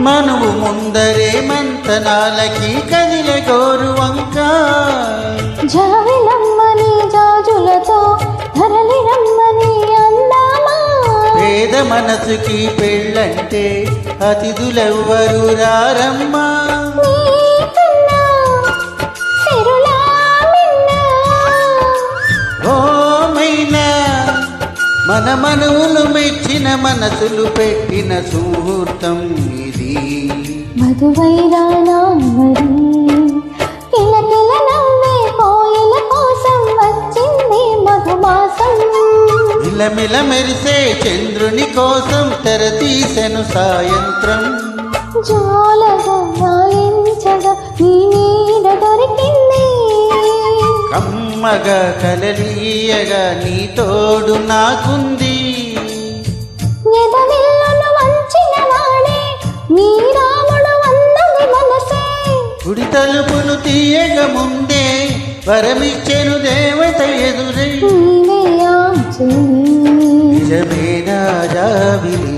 మనువు ముందరే మంతనాలకి కదిలే గోరు వంక జావిలమ్మని జాజులతో ధరలి రమ్మని అందామా పేద మనసుకి పెళ్ళంటే అతిథులెవ్వరు రారమ్మా మన మనవులు మెచ్చిన మనసులు పెట్టిన సుహూర్తం ఇది మధువైరానా మరి కిలకిల నవ్వే కోయిల కోసం వచ్చింది మధుమాసం మిలమిల మెరిసే చంద్రుని కోసం తెర తీసెను సాయంత్రం జోలగా గాలించగా నీ నీడ దొరికింది కమ్మగా కలలీయగా నీ తోడు నాకుంది ఎదవిల్లును వంచిన వాడే నీ రాముడు అన్నది మనసే గుడి తలుపులు తీయగ ముందే వరమిచ్చెను దేవత ఎదురై నీవే ఆచే నిజమేనా జాబిలి